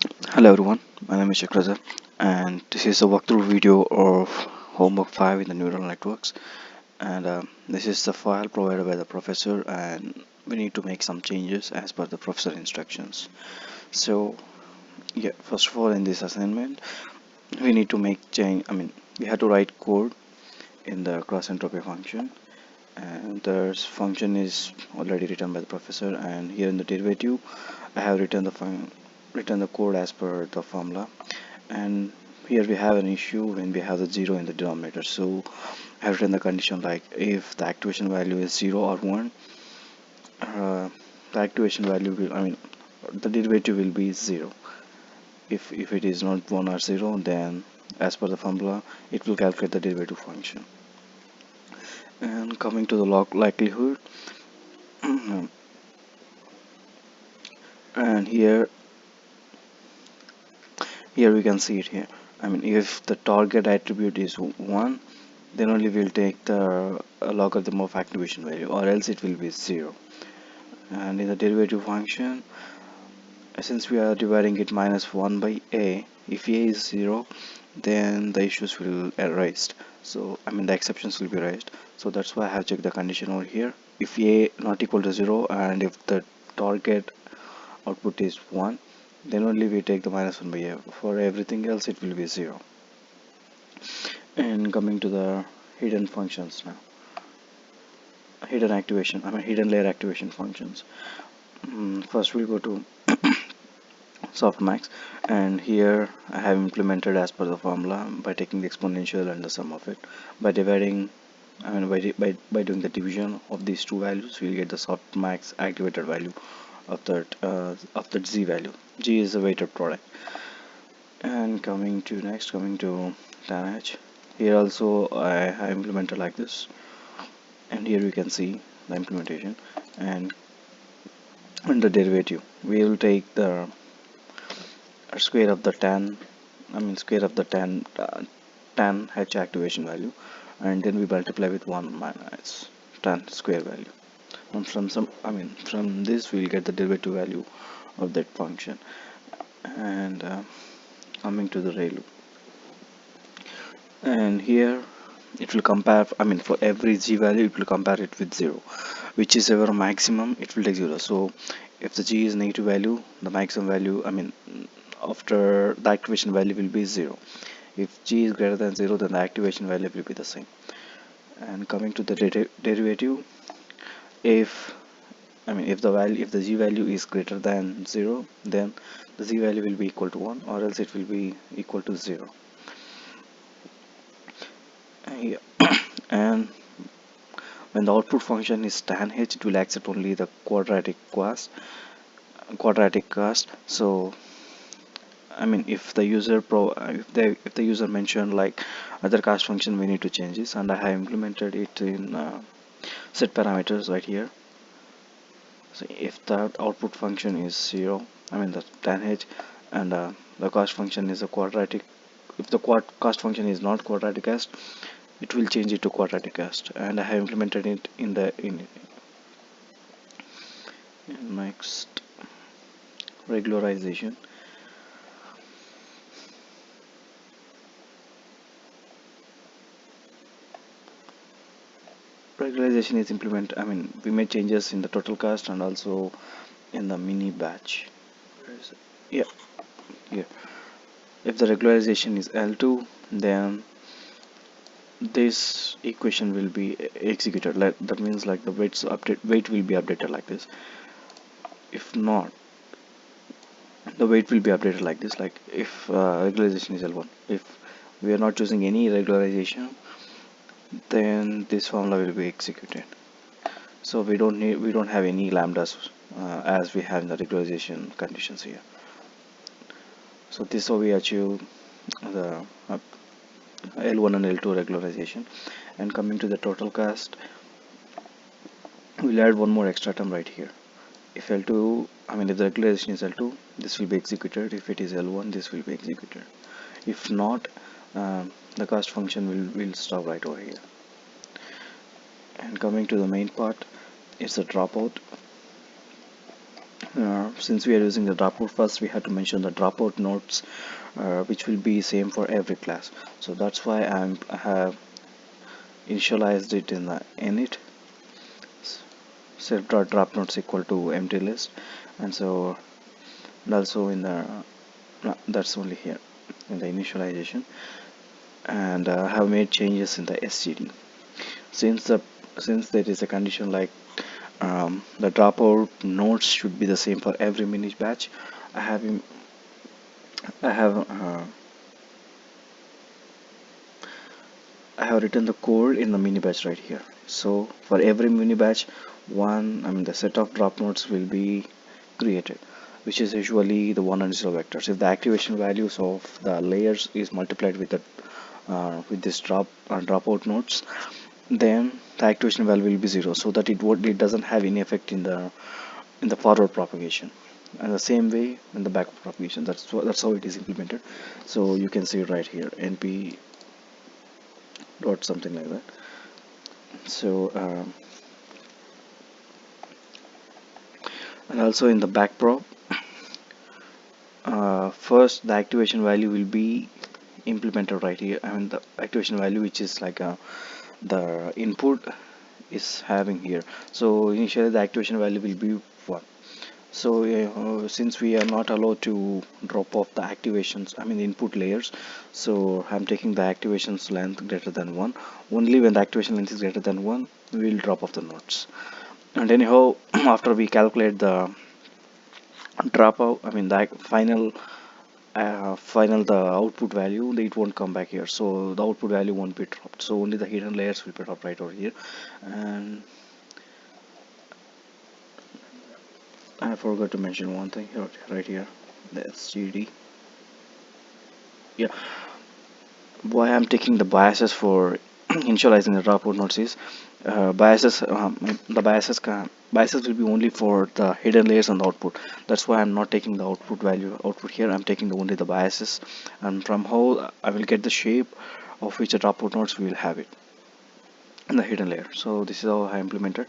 Hello everyone, my name is Shakraza and this is a walkthrough video of homework 5 in the neural networks, and this is the file provided by the professor, and we need to make some changes as per the professor instructions. So yeah, first of all, in this assignment we need to make change, we have to write code in the cross entropy function, and the function is already written by the professor, and here in the derivative I have written the code as per the formula. And here we have an issue when we have the 0 in the denominator, so I have written the condition like if the activation value is 0 or 1, uh, the activation value will, the derivative will be 0. If it is not 1 or 0, then as per the formula it will calculate the derivative function. And coming to the log likelihood, and here we can see it here. If the target attribute is 1, then only we'll take the logarithm of activation value, or else it will be 0. And in the derivative function, since we are dividing it minus 1 by a, if a is 0, then the issues will arise. So the exceptions will be raised. So that's why I have checked the condition over here. If a not equal to 0 and if the target output is 1, then only we take the minus 1 by a. For everything else it will be 0. And coming to the hidden functions now. Hidden layer activation functions. First we'll go to softmax, and here I have implemented as per the formula by taking the exponential and the sum of it by dividing. By doing the division of these two values, we'll get the softmax activated value of that z value. G is a weighted product. And coming to tan h, here also I have implemented like this, and here we can see the implementation. And in the derivative we will take the square of the square of the tan h activation value, and then we multiply with 1 minus tan square value, and from this we'll get the derivative value of that function. And coming to the ReLU, and here it will compare, for every g value it will compare it with 0, which is our maximum. It will take 0. So if the g is negative value, the maximum value, after the activation value will be 0. If g is greater than 0, then the activation value will be the same. And coming to the derivative, if if the g value is greater than 0, then the z value will be equal to 1, or else it will be equal to 0. Yeah. And when the output function is tan h, it will accept only the quadratic cast. So if the user if the user mentioned like other cast function, we need to change this, and I have implemented it in set parameters right here. So if the output function is 0, the tan h, and the cast function is a quadratic, if the cast function is not quadratic cast, it will change it to quadratic cast, and I have implemented it in next regularization. Regularization is we made changes in the total cast and also in the mini batch. Where is it? Yeah, here. If the regularization is L2, then this equation will be executed. Like that means like the weight will be updated like this. If not, the weight will be updated like this. Like if regularization is L1, if we are not choosing any regularization, then this formula will be executed. So we don't have any lambdas as we have in the regularization conditions here. So this is how we achieve the L1 and L2 regularization. And coming to the total cast, we'll add one more extra term right here. If L2, if the regularization is L2, this will be executed. If it is L1, this will be executed. If not, the cast function will stop right over here. And coming to the main part, it's the dropout. Since we are using the dropout first, we have to mention the dropout nodes, which will be same for every class. So that's why I have initialized it in the init self dot drop nodes equal to empty list, and so and also in the no, that's only here in the initialization, and have made changes in the SGD. Since the since there is a condition like the dropout nodes should be the same for every mini batch, I have im- I have written the code in the mini batch right here. So for every mini batch, the set of drop nodes will be created, which is usually the 1 and 0 vectors. If the activation values of the layers is multiplied with the with this dropout nodes, then the activation value will be 0, so that it doesn't have any effect in the forward propagation. And the same way in the backward propagation. That's how it is implemented. So you can see it right here, np dot something like that. So and also in the back prop, first the activation value will be implemented right here. The activation value, which is like the input is having here. So initially the activation value will be 1. So since we are not allowed to drop off the activations, the input layers, so I'm taking the activations length greater than 1. Only when the activation length is greater than 1, we will drop off the nodes. And anyhow, after we calculate the dropout, the final the output value, it won't come back here. So the output value won't be dropped. So only the hidden layers will be dropped right over here. And I forgot to mention one thing here, right here, the SGD. Yeah, why I'm taking the biases for initializing the dropout nodes is biases will be only for the hidden layers on the output. That's why I'm not taking the output here. I'm taking only the biases, and from how I will get the shape of which the dropout nodes we will have it in the hidden layer. So this is how I implemented.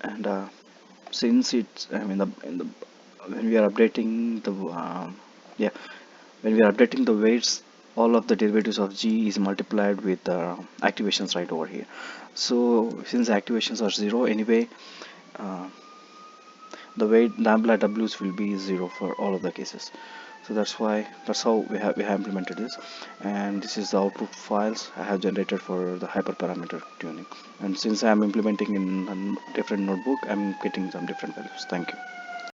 And since it's in the when we are updating the yeah when we are updating the weights, all of the derivatives of g is multiplied with activations right over here. So since activations are 0 anyway, uh, the weight lambda w's will be 0 for all of the cases. So that's how we have implemented this. And this is the output files I have generated for the hyperparameter tuning. And since I'm implementing in a different notebook, I'm getting some different values. Thank you.